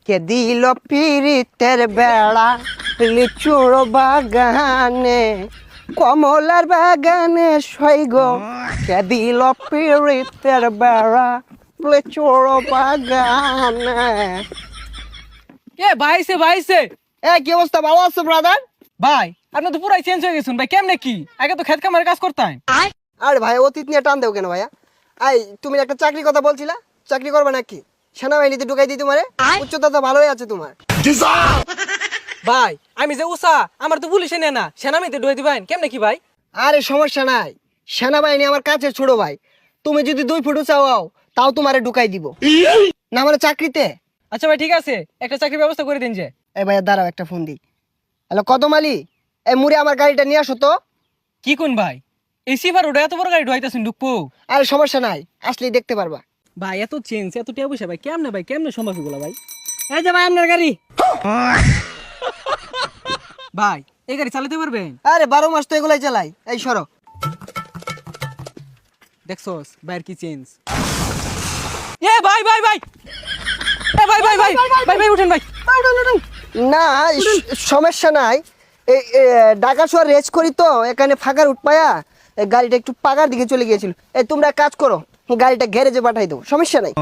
কে দিল পিরিতের বেড়া লিচুর বাগানে কমলার বাগানে সইগ কে দিল পিরিতের বেড়া লিচুর বাগানে। এ ভাইছে ভাইছে এ কি অবস্থা, ভালো আছো ব্রাদার? ভাই আপনি তো পুরাই চেঞ্জ হয়ে গেছেন ভাই, কেমনে কি? আগে তো খেত কামারে কাজ করতাম। আরে ভাই অতীত নিয়ে টান দেও কেন ভাইয়া? তুমি একটা চাকরি কথা বলছিলা, চাকরি করবে নাকি? সেনাবাহিনীতে ঢুকাই দিই তোমারে, উচ্চতা তো ভালোই আছে তোমার। ভাই আমি যে উষা, আমার তো পুলিশে নেয় না, সেনামিতে ঢুয়ে দিবেন কেমনে কি ভাই? আরে সমস্যা নাই, সেনাবাহিনী আমার কাছে ছোট ভাই। তুমি যদি 2 ফুট চাও তাও তোমারে ঢুকাই দিব না মানে চাকরিতে। আচ্ছা ভাই ঠিক আছে, একটা চাকরির ব্যবস্থা করে দিন যে। এই ভাইয়া দাঁড়াও, একটা ফোন দিই। হ্যালো কদম আলী, এই মুড়ে আমার গাড়িটা নিয়ে আসো তো। কি কোন ভাই, এই সিফার ওটা এত বড় গাড়ি ঢুয়াইতেছেন ঢুকবো? আরে সমস্যা নাই, আসলেই দেখতে পারবা। ভাই এত চেঞ্জ এত টিয়া পয়সা ভাই, কেমনে ভাই, কেমনে সম্ভব এগুলো ভাই? এই যে ভাই আপনার গাড়ি। ভাই এই গাড়ি চালাতে পারবেন? আরে 12 মাস তো এগুলাই চালাই। এই সরো। দেখছস ভাইয়ের কি চেঞ্জ। এ ভাই ভাই ভাই, এ ভাই ভাই ভাই ভাই ভাই উঠেন ভাই। না সমস্যা নাই, এই ঢাকা শহর রেস করি তো, এখানে ফাঁকার উঠপায়া গাড়িটা একটু পাকার দিকে চলে গিয়েছিল। এই তোমরা এক কাজ করো, গাড়িটা গ্যারেজে পাঠাই দাও, সমস্যা নাই।